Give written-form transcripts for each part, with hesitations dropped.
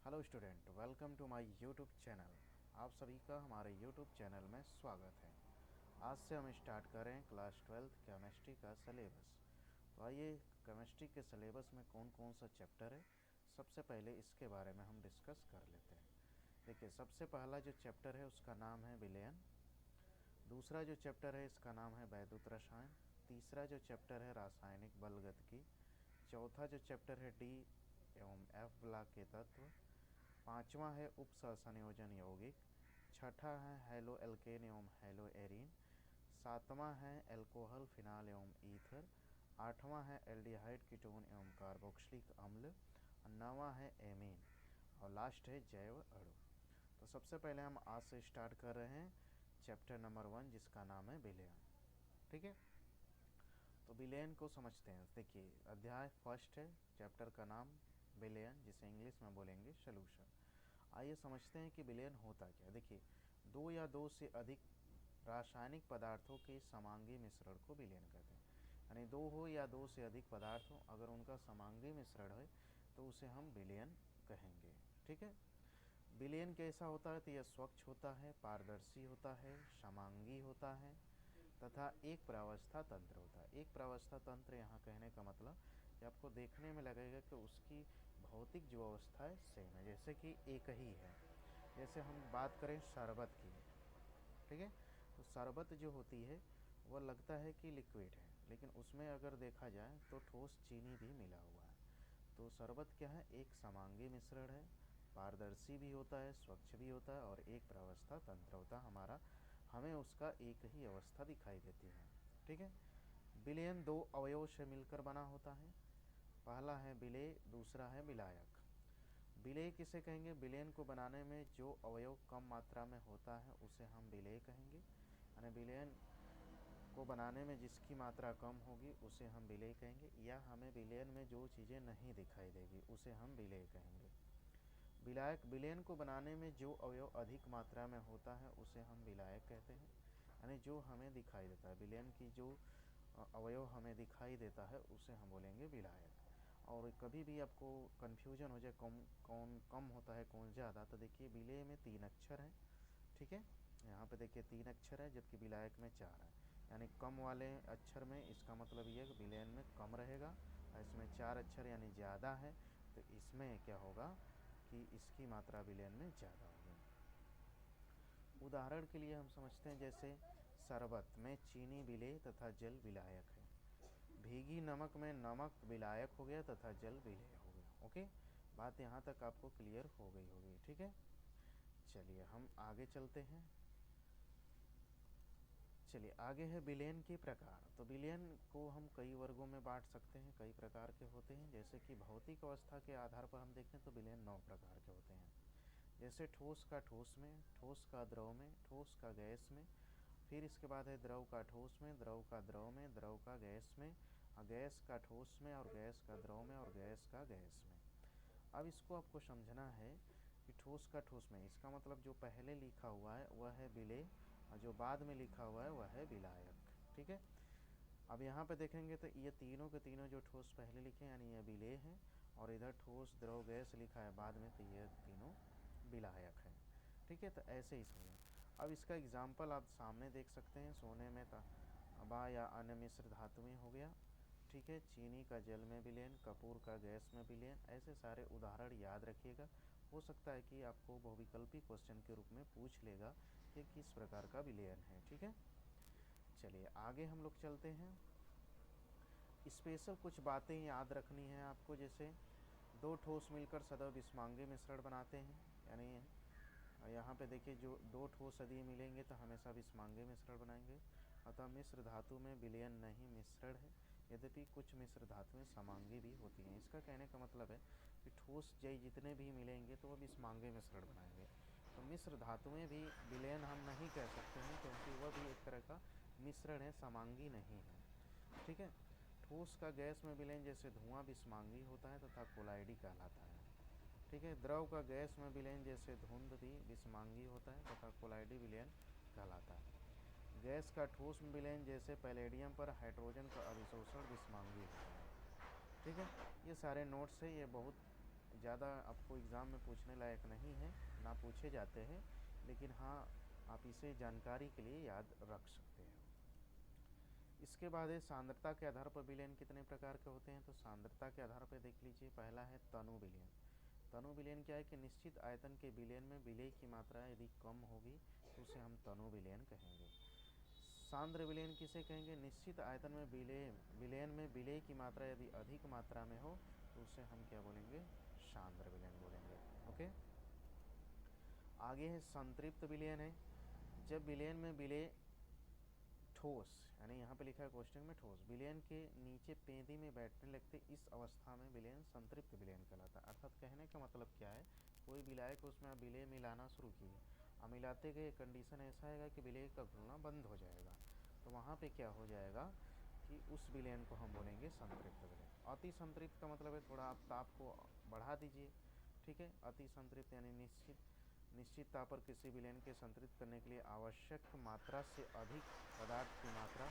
Hello student, welcome to my YouTube channel. आप सभी का हमारे यूट्यूब चैनल में स्वागत है। आज से हम स्टार्ट कर रहे हैं क्लास 12 केमिस्ट्री का सिलेबस। तो आइए, केमिस्ट्री के सिलेबस में कौन कौन सा चैप्टर है, सबसे पहले इसके बारे में हम डिस्कस कर लेते हैं। देखिए, सबसे पहला जो चैप्टर है उसका नाम है विलयन। दूसरा जो चैप्टर है इसका नाम है वैद्युत रसायन। तीसरा जो चैप्टर है रासायनिक बलगतिकी। चौथा जो चैप्टर है डी एवं एफ ब्लॉक के तत्व। पांचवा है उप सहसंयोजन यौगिक। छठा है हैलो एल्केन एवं हैलो एरीन। सातवां है एल्कोहल फिनाल एवं ईथर। आठवां है एल्डिहाइड कीटोन एवं कार्बोक्सिलिक अम्ल। और नौवां है एमीन। और लास्ट है जैव अणु। तो सबसे पहले हम आज से स्टार्ट कर रहे हैं चैप्टर नंबर 1, जिसका नाम है विलयन। ठीक है, तो विलयन को समझते हैं। देखिए, अध्याय फर्स्ट है, चैप्टर का नाम विलयन, जिसे इंग्लिश में बोलेंगे सोल्यूशन। आइए समझते हैं कि विलयन होता क्या है। देखिए, दो या दो से अधिक रासायनिक पदार्थों के समांगी मिश्रण को विलयन कहते हैं। यानी दो हो या दो से अधिक पदार्थ हो, अगर उनका समांगी मिश्रण है तो उसे हम विलयन कहेंगे। ठीक है, विलयन कैसा होता है तो यह स्वच्छ होता है, पारदर्शी होता है, समांगी होता है तथा एक प्रावस्था तंत्र होता है। एक प्रावस्था तंत्र यहाँ कहने का मतलब कि आपको देखने में लगेगा कि उसकी भौतिक जो अवस्था है सेम है, जैसे कि एक ही है। जैसे हम बात करें शरबत की, ठीक है, तो शरबत जो होती है वह लगता है कि लिक्विड है, लेकिन उसमें अगर देखा जाए तो ठोस चीनी भी मिला हुआ है। तो शरबत क्या है, एक समांगी मिश्रण है, पारदर्शी भी होता है, स्वच्छ भी होता है और एक प्रावस्था तंत्र होता है हमारा। हमें उसका एक ही अवस्था दिखाई देती है। ठीक है, विलयन दो अवयव से मिलकर बना होता है। पहला है विलेय, दूसरा है विलायक। विलेय किसे कहेंगे, विलयन को बनाने में जो अवयव कम मात्रा में होता है उसे हम विलेय कहेंगे। यानी विलयन को बनाने में जिसकी मात्रा कम होगी उसे हम विलेय कहेंगे, या हमें विलयन में जो चीज़ें नहीं दिखाई देगी उसे हम विलेय कहेंगे। विलायक, विलयन को बनाने में जो अवयव अधिक मात्रा में होता है उसे हम विलायक कहते हैं। यानी जो हमें दिखाई देता है, विलयन की जो अवयव हमें दिखाई देता है उसे हम बोलेंगे विलायक। और कभी भी आपको कन्फ्यूजन हो जाए कौन कम होता है कौन ज़्यादा, तो देखिए विलेय में 3 अक्षर हैं। ठीक है, यहाँ पे देखिए 3 अक्षर है, जबकि विलायक में 4 है। यानी कम वाले अक्षर में इसका मतलब ये है कि विलयन में कम रहेगा, और इसमें 4 अक्षर यानी ज़्यादा है, तो इसमें क्या होगा कि इसकी मात्रा विलयन में ज़्यादा होगी। उदाहरण के लिए हम समझते हैं, जैसे शरबत में चीनी विलेय तथा जल विलायक है। भीगी नमक में नमक विलायक हो गया तथा जल विलेय हो गया। ओके, बात यहाँ तक आपको क्लियर हो गई होगी। ठीक है, चलिए हम आगे चलते हैं। चलिए आगे है विलयन के प्रकार। तो विलयन को हम कई वर्गों में बांट सकते हैं, कई प्रकार के होते हैं। जैसे कि भौतिक अवस्था के आधार पर हम देखें तो विलयन 9 प्रकार के होते हैं। जैसे ठोस का ठोस में, ठोस का द्रव में, ठोस का गैस में, फिर इसके बाद है द्रव का ठोस में, द्रव का द्रव में, द्रव का गैस में, गैस का ठोस में और गैस का द्रव में और गैस का गैस में। अब इसको आपको समझना है कि ठोस का ठोस में, इसका मतलब जो पहले लिखा हुआ है वह है विलेय और जो बाद में लिखा हुआ है वह है विलायक। ठीक है, अब यहाँ पे देखेंगे तो ये तीनों के तीनों जो ठोस पहले लिखे हैं यानी ये विलेय है, और इधर ठोस द्रव गैस लिखा है बाद में, तो ये तीनों विलायक है। ठीक है, तो ऐसे ही समझें। अब इसका एग्जाम्पल आप सामने देख सकते हैं, सोने में तांबा या अन्य मिश्र धातुएं हो गया। ठीक है, चीनी का जल में विलयन, कपूर का गैस में विलयन, ऐसे सारे उदाहरण याद रखिएगा। हो सकता है कि आपको बहुविकल्पी क्वेश्चन के रूप में पूछ लेगा कि किस प्रकार का विलयन है। ठीक है, चलिए आगे हम लोग चलते हैं। स्पेशल कुछ बातें याद रखनी है आपको, जैसे दो ठोस मिलकर सदैव विषमांगी मिश्रण बनाते हैं। यानी यहाँ पे देखिए, जो दो ठोस यदि मिलेंगे तो हमेशा विषमांगी मिश्रण बनाएंगे। अतः मिश्र धातु में विलयन नहीं मिश्रण है, यद्यपि कुछ मिश्र धातुएं समांगी भी होती हैं। इसका कहने का मतलब है कि ठोस जय जितने भी मिलेंगे तो वह विषमांगी मिश्रण बनाएंगे। तो मिश्र धातुएं भी विलयन हम नहीं कह सकते हैं, क्योंकि वह भी एक तरह का मिश्रण है, समांगी नहीं है। ठीक है, ठोस का गैस में विलयन, जैसे धुआं विषमांगी होता है तथा कोलाइडी कहलाता है। ठीक है, द्रव का गैस में विलयन, जैसे धुंध भी विषमांगी होता है तथा कोलाइडी विलयन कहलाता है। गैस का ठोस में विलयन, जैसे पैलेडियम पर हाइड्रोजन का अभिशोषण विषमांगी होता है। ठीक है, ये सारे नोट्स है, ये बहुत ज़्यादा आपको एग्ज़ाम में पूछने लायक नहीं है, ना पूछे जाते हैं, लेकिन हाँ आप इसे जानकारी के लिए याद रख सकते हैं। इसके बाद है सांद्रता के आधार पर विलयन कितने प्रकार के होते हैं। तो सांद्रता के आधार पर देख लीजिए, पहला है तनु विलयन। तनु विलयन क्या है कि निश्चित आयतन के विलयन में विलेय की मात्रा यदि कम होगी तो उसे हम तनु विलयन कहेंगे। सांद्र विलयन किसे कहेंगे, निश्चित आयतन में विलयन में विलेय की मात्रा यदि अधिक मात्रा में हो तो उसे हम क्या बोलेंगे, सांद्र विलयन बोलेंगे। ओके, आगे है संतृप्त विलयन है। जब विलयन में विलेय ठोस, यानी यहाँ पे लिखा है क्वेश्चन में ठोस, विलयन के नीचे पेंदी में बैठने लगते, इस अवस्था में विलयन संतृप्त विलयन कहलाता है। अर्थात कहने का मतलब क्या है, कोई विलायक को उसमें आप विलेय मिलाना शुरू किए और मिलाते गए कंडीशन ऐसा आएगा कि विलेय का घुलना बंद हो जाएगा, तो वहाँ पे क्या हो जाएगा कि उस विलयन को हम बोलेंगे संतृप्त विलयन। अति संतृप्त का मतलब है थोड़ा आप ताप को बढ़ा दीजिए, ठीक है। अति संतृप्त यानी निश्चित ताप पर किसी विलयन के संतृप्त करने के लिए आवश्यक मात्रा से अधिक पदार्थ की मात्रा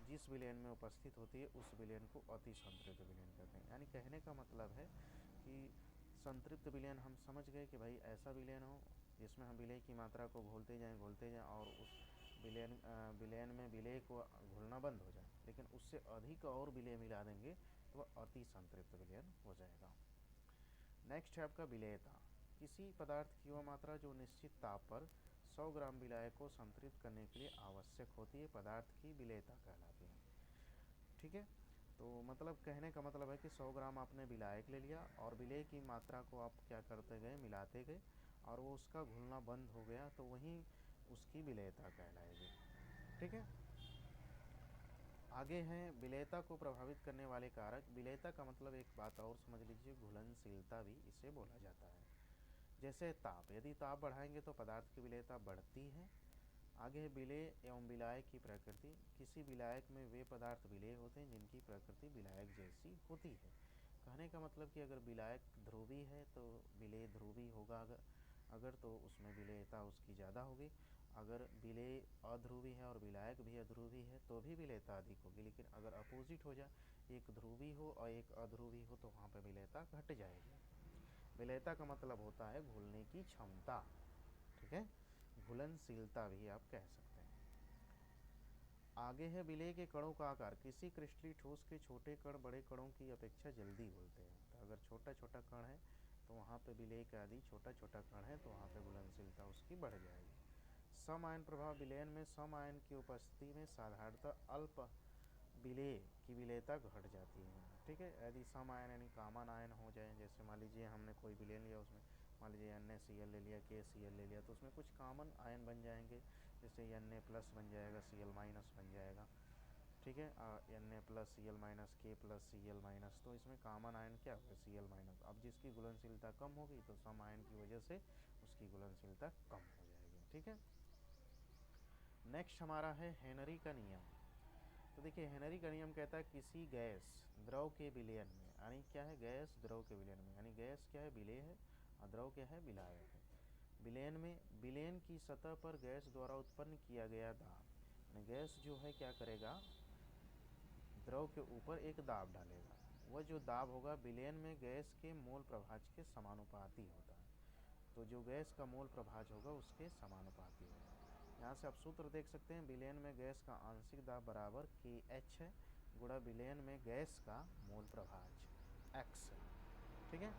जिस विलयन में उपस्थित होती है उस विलयन को अति संतृप्त विलयन कहते हैं। यानी कहने का मतलब है कि संतृप्त विलयन हम समझ गए कि भाई ऐसा विलयन हो जिसमें हम विलेय की मात्रा को घोलते जाएं और उस विलयन में विलेय को घुलना बंद हो जाए, लेकिन उससे अधिक और विलेय मिला देंगे तो वह अति संतृप्त विलयन हो जाएगा। नेक्स्ट है आपका विलेयता। किसी पदार्थ की वह मात्रा जो निश्चित ताप पर 100 ग्राम विलायक को संतृप्त करने के लिए आवश्यक होती है, पदार्थ की विलेयता कहलाती है। ठीक है, तो मतलब कहने का मतलब है कि 100 ग्राम आपने विलायक ले लिया और विलेय की मात्रा को आप क्या करते गए, मिलाते गए, और वो उसका घुलना बंद हो गया तो वहीं उसकी विलेयता कहलाएगी। ठीक है, आगे हैं विलेयता को प्रभावित करने वाले कारक। विलेयता का मतलब एक बात और समझ लीजिए, घुलनशीलता भी इसे बोला जाता है। जैसे ताप, यदि ताप बढ़ाएंगे तो पदार्थ की विलेयता बढ़ती है। आगे है विलेय एवं विलायक की प्रकृति। किसी विलायक में वे पदार्थ विलेय होते हैं जिनकी प्रकृति विलायक जैसी होती है। कहने का मतलब कि अगर विलायक ध्रुवी है तो विलेय ध्रुवी होगा, अगर तो उसमें विलेयता उसकी ज़्यादा होगी। अगर विलेय अध्रुवी है और विलायक भी अध्रुवी है तो भी विलेयता अधिक होगी। लेकिन अगर अपोजिट हो जाए, एक ध्रुवी हो और एक अध्रुवी हो, तो वहाँ पर विलेयता घट जाएगी। विलेयता का मतलब होता है घुलने की क्षमता, ठीक है, घुलनशीलता भी आप कह सकते हैं। आगे है विलेय के कणों का आकार। किसी क्रिस्टलीय ठोस के छोटे कण बड़े कणों की अपेक्षा जल्दी घुलते हैं। तो अगर छोटा छोटा कण है तो वहाँ पे विलेय का यदि छोटा छोटा कण है तो वहाँ पे घुलनशीलता उसकी बढ़ जाएगी। सम आयन प्रभाव। विलयन में सम आयन की उपस्थिति में साधारणतः अल्प विलेय की विलेयता घट जाती है। ठीक है, यदि सम आयन यानी कॉमन आयन हो जाए, जैसे मान लीजिए हमने कोई विलयन लिया, उसमें मान लीजिए NaCl ले लिया, KCl ले लिया, तो उसमें कुछ कॉमन आयन बन जाएंगे, जैसे Na प्लस बन जाएगा, Cl माइनस बन जाएगा। ठीक है, Na plus Cl minus, K plus Cl minus, तो इसमें कॉमन आयन क्या होगा, Cl माइनस। अब जिसकी घुलनशीलता कम होगी तो सम आयन की वजह से उसकी घुलनशीलता कम हो जाएगी। ठीक है, नेक्स्ट हमारा है हेनरी का नियम। तो देखिए हेनरी का नियम कहता है किसी गैस द्रव के विलयन में, यानी क्या है, गैस द्रव के विलयन में, यानी गैस क्या है, विलेय है, और द्रव क्या है, विलायक है। विलयन में विलयन की सतह पर गैस द्वारा उत्पन्न किया गया दाब, यानी गैस जो है क्या करेगा, द्रव के ऊपर एक दाब डालेगा। वह जो दाब होगा विलयन में गैस के मोल प्रभाज के समानुपाती होता है। तो जो गैस का मोल प्रभाज होगा उसके समानुपाती होगा। यहाँ से आप सूत्र देख सकते हैं, विलयन में गैस का आंशिक दाब बराबर KH है गुणा विलयन में गैस का मोल प्रभाज X है। ठीक है,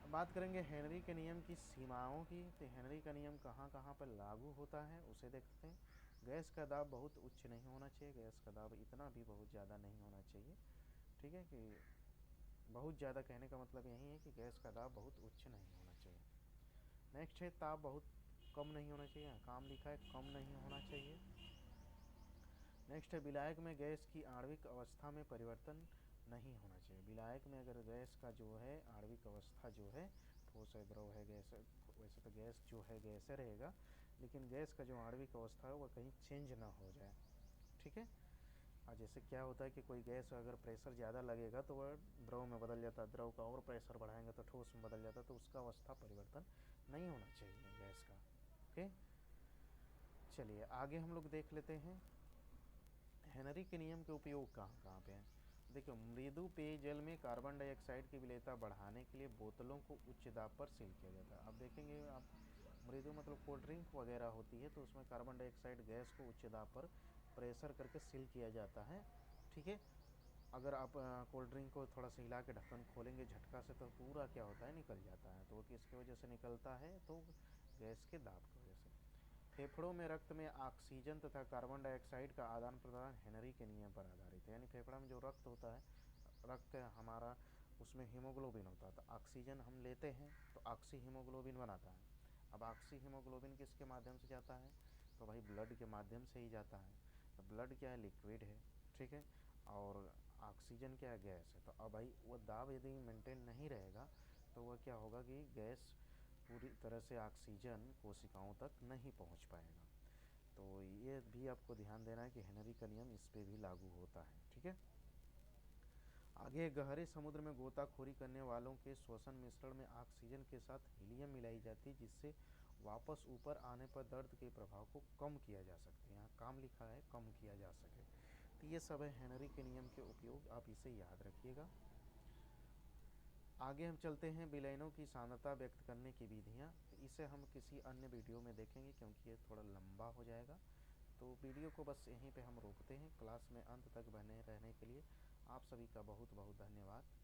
बात करेंगे हेनरी के नियम की सीमाओं की। तो हेनरी का नियम कहाँ कहाँ पर लागू होता है उसे देखते हैं। गैस का दाब बहुत उच्च नहीं होना चाहिए, गैस का दाब इतना भी बहुत ज़्यादा नहीं होना चाहिए। ठीक है, कि बहुत ज़्यादा कहने का मतलब यही है कि गैस का दाब बहुत उच्च नहीं होना चाहिए। नेक्स्ट है ताप बहुत कम नहीं होना चाहिए, काम लिखा है कम नहीं होना चाहिए। नेक्स्ट है विलायक में गैस की आणविक अवस्था में परिवर्तन नहीं होना चाहिए। विलायक में अगर गैस का जो है आणविक अवस्था जो है, ठोस है, द्रव है, गैस है, वैसे तो गैस जो है गैस रहेगा, लेकिन गैस का जो आणविक अवस्था है वह कहीं चेंज ना हो जाए। ठीक है, और जैसे क्या होता है कि कोई गैस अगर प्रेशर ज़्यादा लगेगा तो वह द्रव में बदल जाता है, द्रव का और प्रेशर बढ़ाएंगे तो ठोस में बदल जाता है, तो उसका अवस्था परिवर्तन नहीं होना चाहिए गैस का। ओके, चलिए आगे हम लोग देख लेते हैं हेनरी के नियम के उपयोग कहाँ कहाँ पे हैं। देखिए, मृदु पेयजल में कार्बन डाइऑक्साइड की विलेयता बढ़ाने के लिए बोतलों को उच्च दाब पर सील किया जाता है। आप देखेंगे, आप मृदु मतलब कोल्ड ड्रिंक वगैरह होती है तो उसमें कार्बन डाइऑक्साइड गैस को उच्च दाब पर प्रेशर करके सील किया जाता है। ठीक है, अगर आप कोल्ड ड्रिंक को थोड़ा सा हिला के ढक्कन खोलेंगे झटका से तो पूरा क्या होता है, निकल जाता है। तो वो किसकी वजह से निकलता है, तो गैस के दाब की वजह से। फेफड़ों में रक्त में ऑक्सीजन तथा कार्बन डाइऑक्साइड का आदान प्रदान हेनरी के नियम पर आधारित है। यानी फेफड़ा में जो रक्त होता है, रक्त हमारा, उसमें हीमोग्लोबिन होता है, तो ऑक्सीजन हम लेते हैं तो ऑक्सी हीमोग्लोबिन बनाता है। अब ऑक्सी हीमोग्लोबिन किसके माध्यम से जाता है, तो भाई ब्लड के माध्यम से ही जाता है। तो ब्लड क्या है, लिक्विड है, ठीक है, और ऑक्सीजन क्या है, गैस है। तो अब भाई वो दाब यदि मेंटेन नहीं रहेगा तो वह क्या होगा कि गैस पूरी तरह से ऑक्सीजन कोशिकाओं तक नहीं पहुंच पाएगा। तो ये भी आपको ध्यान देना है कि हेनरी का नियम इस पे भी लागू होता है। ठीक है, आगे गहरे समुद्र में गोताखोरी करने वालों के श्वसन मिश्रण में ऑक्सीजन के साथ हीलियम मिलाई जाती है, जिससे वापस ऊपर आने पर दर्द के प्रभाव को कम किया जा सकता है। यहाँ काम लिखा है कम किया जा सके। तो ये सब है हेनरी के नियम के उपयोग, आप इसे याद रखिएगा। आगे हम चलते हैं विलयनों की सांद्रता व्यक्त करने की विधियाँ। इसे हम किसी अन्य वीडियो में देखेंगे क्योंकि ये थोड़ा लंबा हो जाएगा। तो वीडियो को बस यहीं पे हम रोकते हैं। क्लास में अंत तक बने रहने के लिए आप सभी का बहुत बहुत धन्यवाद।